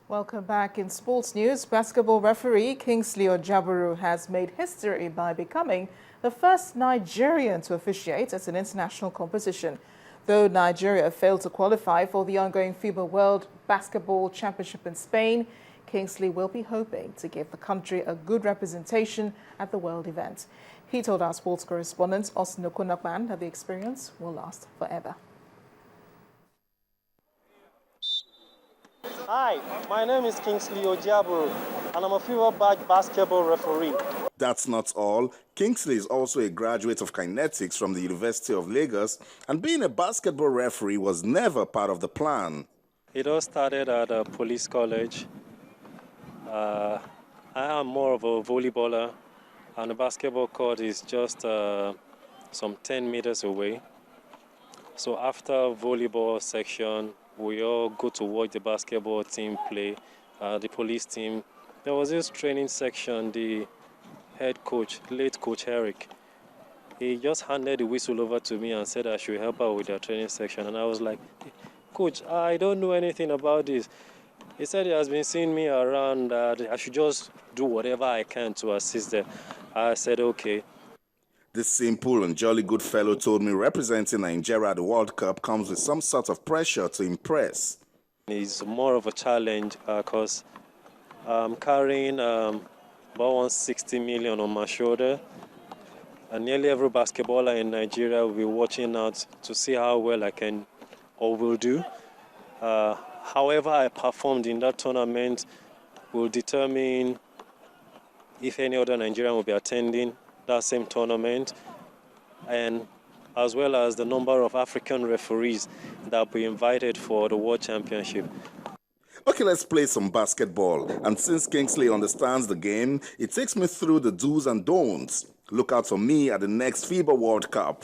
Welcome back. In sports news, basketball referee Kingsley Ojeaburu has made history by becoming the first Nigerian to officiate at an international competition. Though Nigeria failed to qualify for the ongoing FIBA World Basketball Championship in Spain, Kingsley will be hoping to give the country a good representation at the world event. He told our sports correspondent Austin Okunakman that the experience will last forever. Hi, my name is Kingsley Ojeaburu, and I'm a FIBA basketball referee. That's not all. Kingsley is also a graduate of kinetics from the University of Lagos, and being a basketball referee was never part of the plan. It all started at a police college. I am more of a volleyballer, and the basketball court is just some 10 meters away. So after volleyball section, we all go to watch the basketball team play, the police team. There was this training section, the head coach, late coach Eric, he just handed the whistle over to me and said I should help out with their training section. And I was like, Coach, I don't know anything about this. He said he has been seeing me around, I should just do whatever I can to assist them. I said, okay. This simple and jolly good fellow told me representing Nigeria at the World Cup comes with some sort of pressure to impress. It's more of a challenge because I'm carrying about 160 million on my shoulder. And nearly every basketballer in Nigeria will be watching out to see how well I can or will do. However I performed in that tournament will determine if any other Nigerian will be attending that same tournament, and as well as the number of African referees that will be invited for the World Championship. Okay, let's play some basketball. And since Kingsley understands the game, it takes me through the do's and don'ts. Look out for me at the next FIBA World Cup.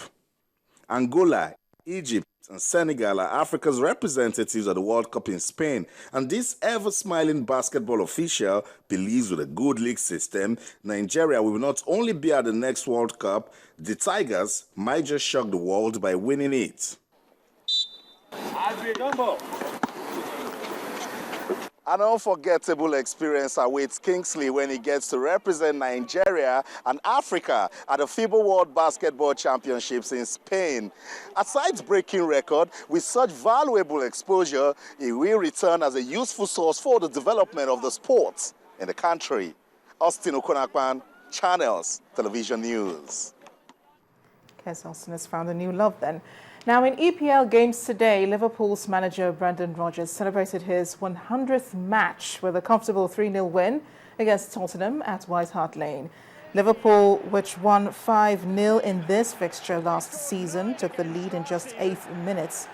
Angola, Egypt, and Senegal are Africa's representatives at the World Cup in Spain, and this ever-smiling basketball official believes with a good league system, Nigeria will not only be at the next World Cup, the Tigers might just shock the world by winning it. An unforgettable experience awaits Kingsley when he gets to represent Nigeria and Africa at the FIBA World Basketball Championships in Spain. Aside breaking record, with such valuable exposure, he will return as a useful source for the development of the sports in the country. Austin Okunakman, Channels Television News. Guess Austin has found a new love then. Now, in EPL games today, Liverpool's manager Brendan Rodgers celebrated his 100th match with a comfortable 3-0 win against Tottenham at White Hart Lane. Liverpool, which won 5-0 in this fixture last season, took the lead in just 8 minutes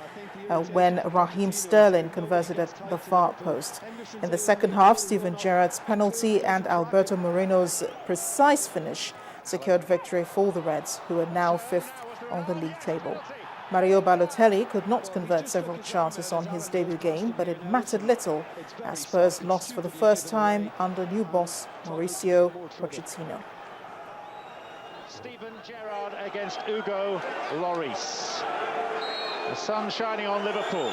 when Raheem Sterling converted at the far post. In the second half, Steven Gerrard's penalty and Alberto Moreno's precise finish secured victory for the Reds, who are now 5th on the league table. Mario Balotelli could not convert several chances on his debut game, but it mattered little as Spurs lost for the first time under new boss Mauricio Pochettino. Steven Gerrard against Hugo Lloris. The sun shining on Liverpool.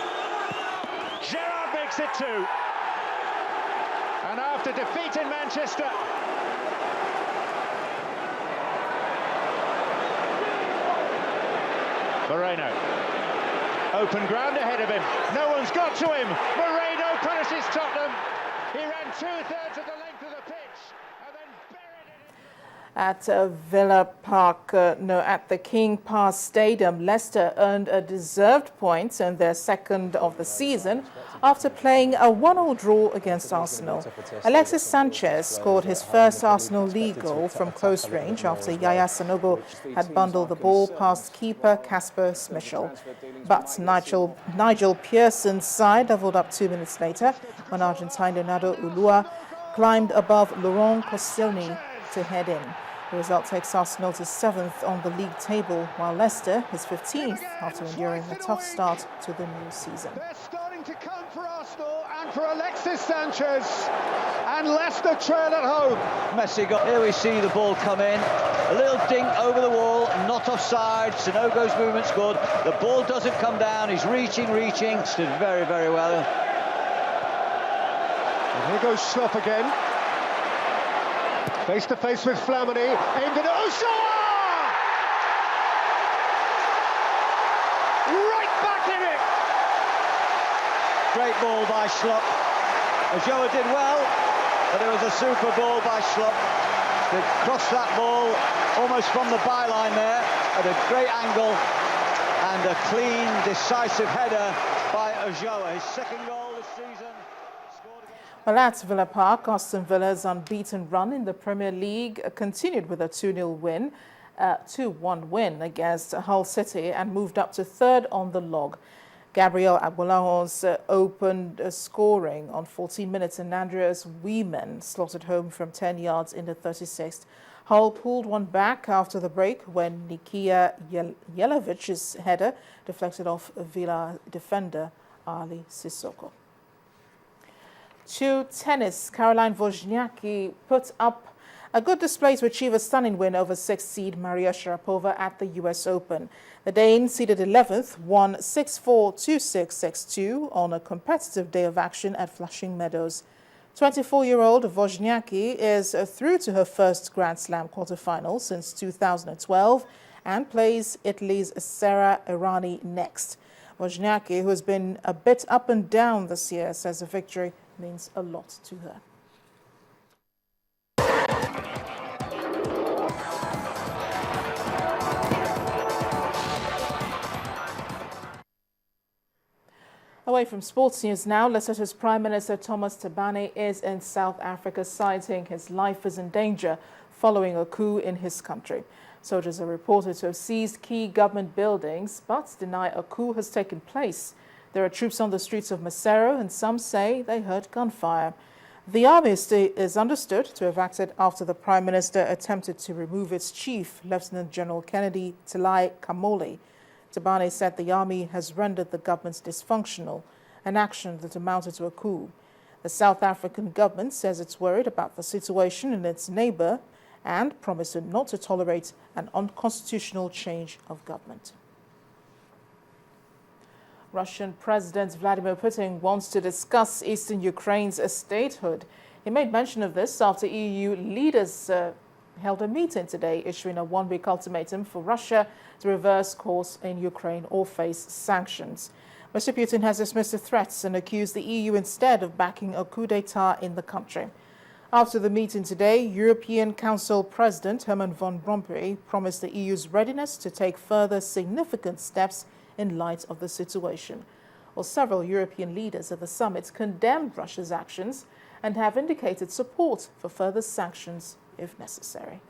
Gerrard makes it 2. And after defeating Manchester, Moreno. Open ground ahead of him. No one's got to him. Moreno punishes Tottenham. He ran 2/3 of the length of the pitch and then buried it. At at the King Power Stadium, Leicester earned a deserved point in their second of the season after playing a 1-1 draw against Arsenal. Alexis Sanchez scored his first Arsenal league goal from close range after Yaya Sanogo had bundled the ball past keeper Kasper Schmeichel. But Nigel Pearson's side doubled up 2 minutes later when Argentine Leonardo Ulloa climbed above Laurent Koscielny to head in. The result takes Arsenal to 7th on the league table, while Leicester is 15th after enduring a tough start to the new season. They're starting to come for Arsenal and for Alexis Sanchez, and Leicester trail at home. Messi got, here we see the ball come in, a little dink over the wall, not offside. Sanogo's movement's good, the ball doesn't come down, he's reaching, stood very, very well. Here goes Slop again. Face to face with Flamini, aimed at Ojeaburu! Right back in it! Great ball by Slop. Ojeaburu did well, but it was a super ball by Slop. To cross that ball almost from the byline there at a great angle, and a clean, decisive header by Ojeaburu. His second goal this season. Well, at Villa Park, Aston Villa's unbeaten run in the Premier League continued with a 2-1 win against Hull City and moved up to third on the log. Gabriel Agbolahan's opened scoring on 14 minutes and Andreas Wiemann slotted home from 10 yards in the 36th. Hull pulled one back after the break when Nikia Jelovic's header deflected off Villa defender Ali Sissoko. To tennis, Caroline Wozniacki put up a good display to achieve a stunning win over 6th seed Maria Sharapova at the US Open. The Dane, seeded 11th, won 6-4, 2-6, 6-2 on a competitive day of action at Flushing Meadows. 24-year-old Wozniacki is through to her first Grand Slam quarterfinal since 2012 and plays Italy's Sara Errani next. Wozniacki, who has been a bit up and down this year, says the victory means a lot to her. Away from sports news now, Lesotho's Prime Minister Thomas Thabane is in South Africa, citing his life is in danger following a coup in his country. Soldiers are reported to have seized key government buildings, but deny a coup has taken place. There are troops on the streets of Maseru, and some say they heard gunfire. The army is understood to have acted after the Prime Minister attempted to remove its chief, Lieutenant General Kennedy Tilai Kamoli. Thabane said the army has rendered the government dysfunctional, an action that amounted to a coup. The South African government says it's worried about the situation in its neighbor and promised not to tolerate an unconstitutional change of government. Russian President Vladimir Putin wants to discuss eastern Ukraine's statehood. He made mention of this after EU leaders held a meeting today, issuing a one-week ultimatum for Russia to reverse course in Ukraine or face sanctions. Mr. Putin has dismissed the threats and accused the EU instead of backing a coup d'etat in the country. After the meeting today, European Council President Herman Van Rompuy promised the EU's readiness to take further significant steps in light of the situation. Well, several European leaders at the summit condemned Russia's actions and have indicated support for further sanctions if necessary.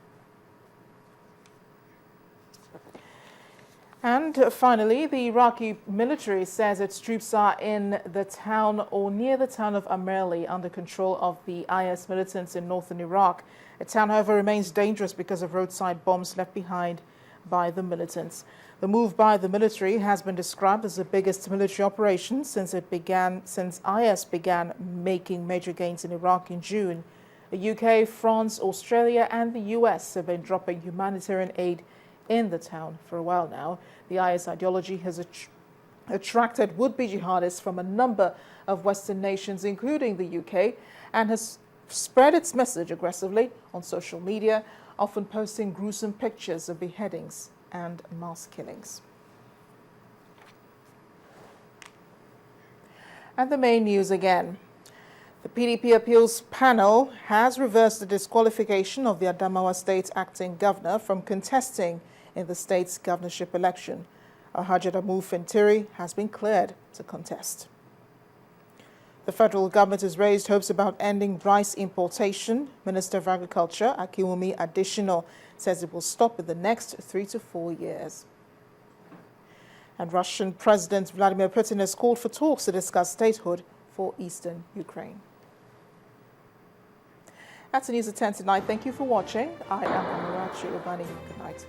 And finally, the Iraqi military says its troops are in the town or near the town of Amerli under control of the IS militants in northern Iraq. The town, however, remains dangerous because of roadside bombs left behind by the militants. The move by the military has been described as the biggest military operation since IS began making major gains in Iraq in June. The UK, France, Australia and the US have been dropping humanitarian aid in the town for a while now. The IS ideology has attracted would-be jihadists from a number of Western nations, including the UK, and has spread its message aggressively on social media, often posting gruesome pictures of beheadings and mass killings. And the main news again. The PDP appeals panel has reversed the disqualification of the Adamawa State acting governor from contesting in the state's governorship election. Ojeaburu Fintiri has been cleared to contest. The federal government has raised hopes about ending rice importation. Minister of Agriculture, Akiwumi Additional, says it will stop in the next 3 to 4 years. And Russian President Vladimir Putin has called for talks to discuss statehood for eastern Ukraine. That's the news at 10 tonight. Thank you for watching. I am Amarachi Ubani. Good night.